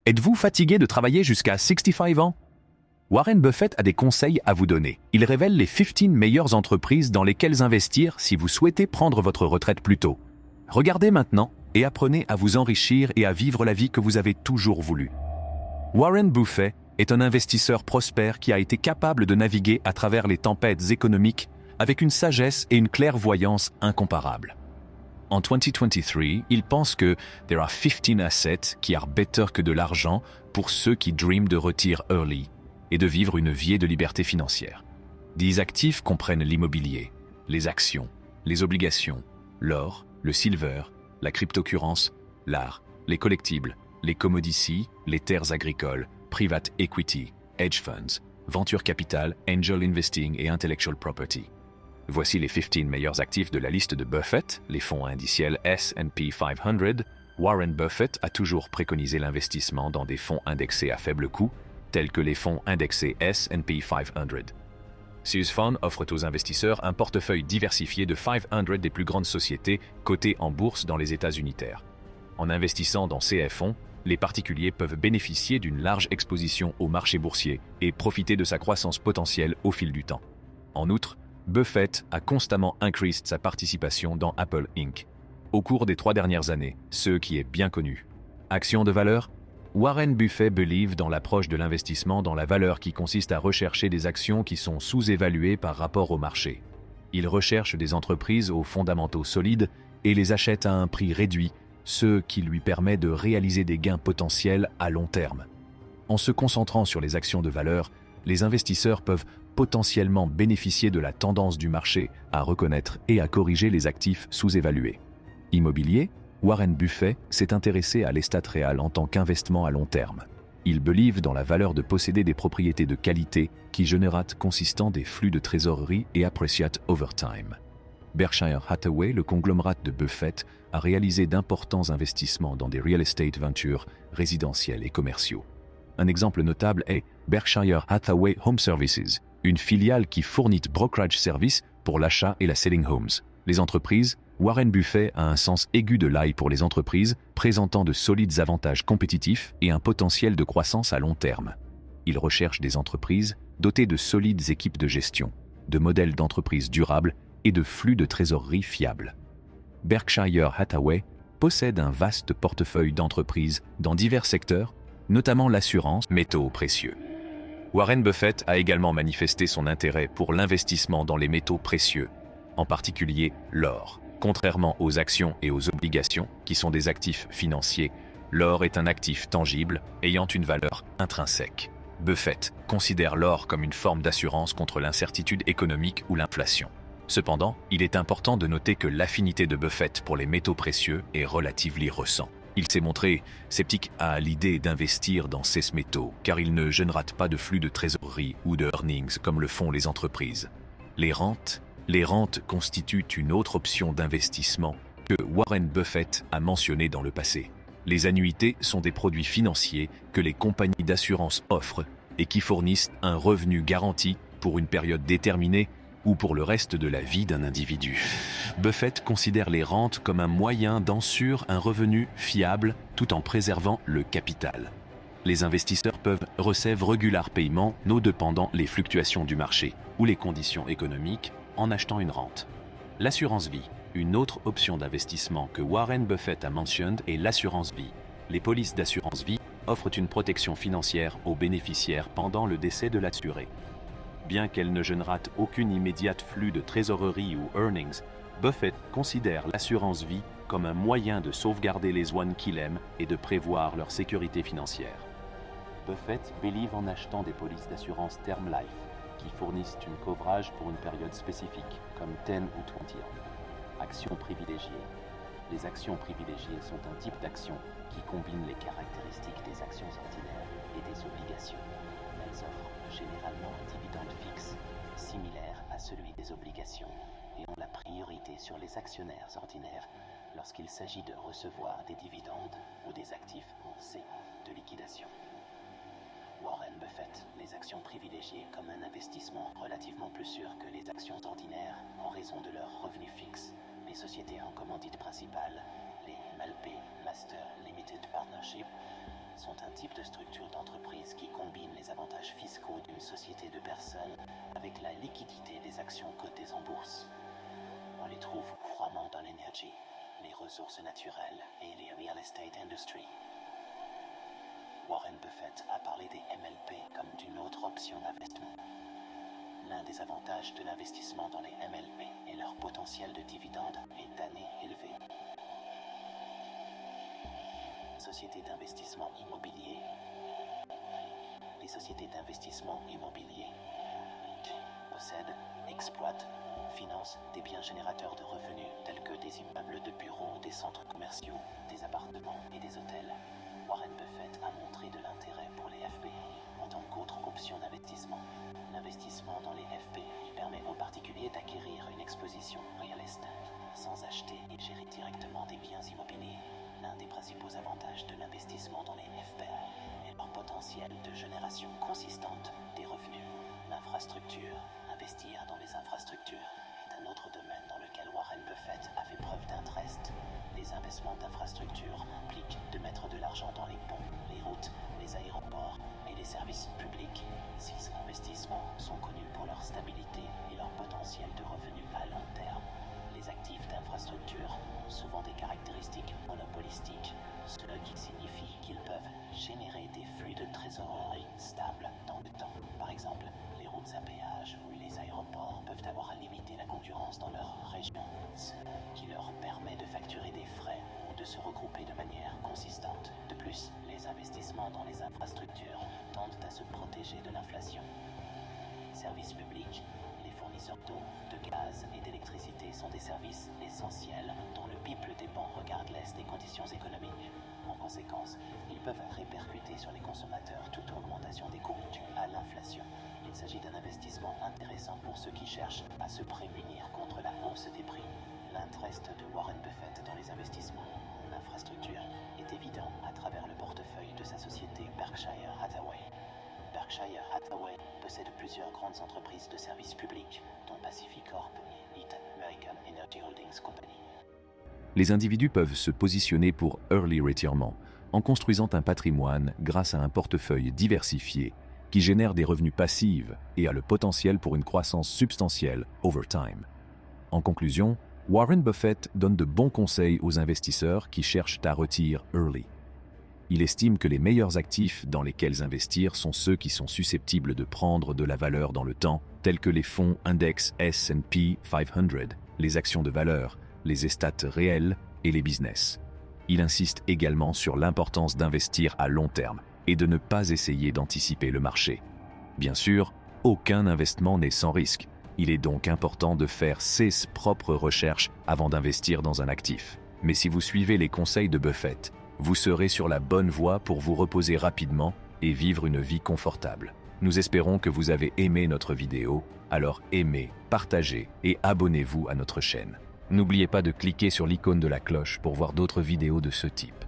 Êtes-vous fatigué de travailler jusqu'à 65 ans? Warren Buffett a des conseils à vous donner. Il révèle les 15 meilleures entreprises dans lesquelles investir si vous souhaitez prendre votre retraite plus tôt. Regardez maintenant et apprenez à vous enrichir et à vivre la vie que vous avez toujours voulu. Warren Buffett est un investisseur prospère qui a été capable de naviguer à travers les tempêtes économiques avec une sagesse et une clairvoyance incomparables. En 2023, il pense que there are 15 assets qui are better que de l'argent pour ceux qui dream de retire early et de vivre une vie de liberté financière. 10 actifs comprennent l'immobilier, les actions, les obligations, l'or, le silver, la cryptocurrency, l'art, les collectibles, les commodities, les terres agricoles, private equity, hedge funds, venture capital, angel investing et intellectual property. Voici les 15 meilleurs actifs de la liste de Buffett, les fonds indiciels S&P 500. Warren Buffett a toujours préconisé l'investissement dans des fonds indexés à faible coût, tels que les fonds indexés S&P 500. Ces fonds offrent aux investisseurs un portefeuille diversifié de 500 des plus grandes sociétés cotées en bourse dans les États-Unis. En investissant dans ces fonds, les particuliers peuvent bénéficier d'une large exposition au marché boursier et profiter de sa croissance potentielle au fil du temps. En outre, Buffett a constamment increased sa participation dans Apple Inc. au cours des 3 dernières années, ce qui est bien connu. Action de valeur? Warren Buffett believe dans l'approche de l'investissement dans la valeur qui consiste à rechercher des actions qui sont sous-évaluées par rapport au marché. Il recherche des entreprises aux fondamentaux solides et les achète à un prix réduit, ce qui lui permet de réaliser des gains potentiels à long terme. En se concentrant sur les actions de valeur, les investisseurs peuvent potentiellement bénéficier de la tendance du marché à reconnaître et à corriger les actifs sous-évalués. Immobilier? Warren Buffett s'est intéressé à l'estat réel en tant qu'investissement à long terme. Il believe dans la valeur de posséder des propriétés de qualité qui génèrent consistant des flux de trésorerie et appreciate over time. Berkshire Hathaway, le conglomérat de Buffett, a réalisé d'importants investissements dans des real estate ventures résidentiels et commerciaux. Un exemple notable est Berkshire Hathaway Home Services, une filiale qui fournit brokerage service pour l'achat et la selling homes. Les entreprises? Warren Buffett a un sens aigu de l'ail pour les entreprises présentant de solides avantages compétitifs et un potentiel de croissance à long terme. Il recherche des entreprises dotées de solides équipes de gestion, de modèles d'entreprise durables et de flux de trésorerie fiables. Berkshire Hathaway possède un vaste portefeuille d'entreprises dans divers secteurs, notamment l'assurance, métaux précieux. Warren Buffett a également manifesté son intérêt pour l'investissement dans les métaux précieux, en particulier l'or. Contrairement aux actions et aux obligations, qui sont des actifs financiers, l'or est un actif tangible ayant une valeur intrinsèque. Buffett considère l'or comme une forme d'assurance contre l'incertitude économique ou l'inflation. Cependant, il est important de noter que l'affinité de Buffett pour les métaux précieux est relativement récente. Il s'est montré sceptique à l'idée d'investir dans ces métaux, car il ne génère pas de flux de trésorerie ou de earnings comme le font les entreprises. Les rentes constituent une autre option d'investissement que Warren Buffett a mentionné dans le passé. Les annuités sont des produits financiers que les compagnies d'assurance offrent et qui fournissent un revenu garanti pour une période déterminée ou pour le reste de la vie d'un individu. Buffett considère les rentes comme un moyen d'assurer un revenu fiable tout en préservant le capital. Les investisseurs peuvent recevoir régulièrement paiement, non dépendant les fluctuations du marché ou les conditions économiques, en achetant une rente. L'assurance vie, une autre option d'investissement que Warren Buffett a mentionnée, est l'assurance vie. Les polices d'assurance vie offrent une protection financière aux bénéficiaires pendant le décès de l'assuré. Bien qu'elle ne génère aucune immédiate flux de trésorerie ou earnings, Buffett considère l'assurance vie comme un moyen de sauvegarder les ones qu'il aime et de prévoir leur sécurité financière. Buffett believe en achetant des polices d'assurance term life qui fournissent une coverage pour une période spécifique, comme 10 ou 20 ans. Actions privilégiées. Les actions privilégiées sont un type d'action qui combine les caractéristiques des actions ordinaires et des obligations. Elles offrent généralement un dividende fixe, similaire à celui des obligations, et ont la priorité sur les actionnaires ordinaires lorsqu'il s'agit de recevoir des dividendes ou des actifs en C de liquidation. Warren Buffett, les actions privilégiées comme un investissement relativement plus sûr que les actions ordinaires en raison de leurs revenus fixes. Les sociétés en commandite principale, les MLP, Master Limited Partnership, sont un type de structure d'entreprise qui combine les avantages fiscaux d'une société de personnes avec la liquidité des actions cotées en bourse. On les trouve couramment dans l'énergie, les ressources naturelles et les real estate industry. Warren Buffett a parlé des MLP comme d'une autre option d'investissement. L'un des avantages de l'investissement dans les MLP est leur potentiel de dividende est d'année élevé. Sociétés d'investissement immobilier. Les sociétés d'investissement immobilier possèdent, exploitent, financent des biens générateurs de revenus tels que des immeubles de bureaux, des centres commerciaux, des appartements et des hôtels. Warren Buffett a montré de l'intérêt pour les FP en tant qu'autre option d'investissement. L'investissement dans les FP permet aux particuliers d'acquérir une exposition real estate sans acheter et gérer directement des biens immobiliers. L'un des principaux avantages de l'investissement dans les FP est leur potentiel de génération consistante des revenus. L'infrastructure, investir dans les infrastructures, est un autre domaine dans lequel Warren Buffett a fait preuve d'interest. Les investissements d'infrastructures impliquent de mettre de l'argent dans les ponts, les routes, les aéroports et les services publics. Ces investissements sont connus pour leur stabilité et leur potentiel de revenus à long terme. Les actifs d'infrastructure ont souvent des caractéristiques monopolistiques, ce qui signifie qu'ils peuvent générer des flux de trésorerie stables dans le temps. Par exemple, les routes à péage ou les aéroports peuvent avoir à limiter la concurrence dans leur région, ce qui leur permet de facturer des frais ou de se regrouper de manière consistante. De plus, les investissements dans les infrastructures tendent à se protéger de l'inflation. Services publics. Les fournisseurs d'eau, de gaz et d'électricité sont des services essentiels dont le PIB dépend regardless des conditions économiques. En conséquence, ils peuvent répercuter sur les consommateurs toute augmentation des coûts dus à l'inflation. Il s'agit d'un investissement intéressant pour ceux qui cherchent à se prémunir contre la hausse des prix. L'intérêt de Warren Buffett dans les investissements en infrastructure est évident à travers le portefeuille de sa société Berkshire Hathaway. Berkshire Hathaway possède plusieurs grandes entreprises de services publics, dont Pacific Corp et American Energy Holdings Company. Les individus peuvent se positionner pour early retirement en construisant un patrimoine grâce à un portefeuille diversifié qui génère des revenus passifs et a le potentiel pour une croissance substantielle over time. En conclusion, Warren Buffett donne de bons conseils aux investisseurs qui cherchent à retirer early. Il estime que les meilleurs actifs dans lesquels investir sont ceux qui sont susceptibles de prendre de la valeur dans le temps, tels que les fonds index S&P 500, les actions de valeur, les estats réels et les business. Il insiste également sur l'importance d'investir à long terme et de ne pas essayer d'anticiper le marché. Bien sûr, aucun investissement n'est sans risque. Il est donc important de faire ses propres recherches avant d'investir dans un actif. Mais si vous suivez les conseils de Buffett, vous serez sur la bonne voie pour vous reposer rapidement et vivre une vie confortable. Nous espérons que vous avez aimé notre vidéo, alors aimez, partagez et abonnez-vous à notre chaîne. N'oubliez pas de cliquer sur l'icône de la cloche pour voir d'autres vidéos de ce type.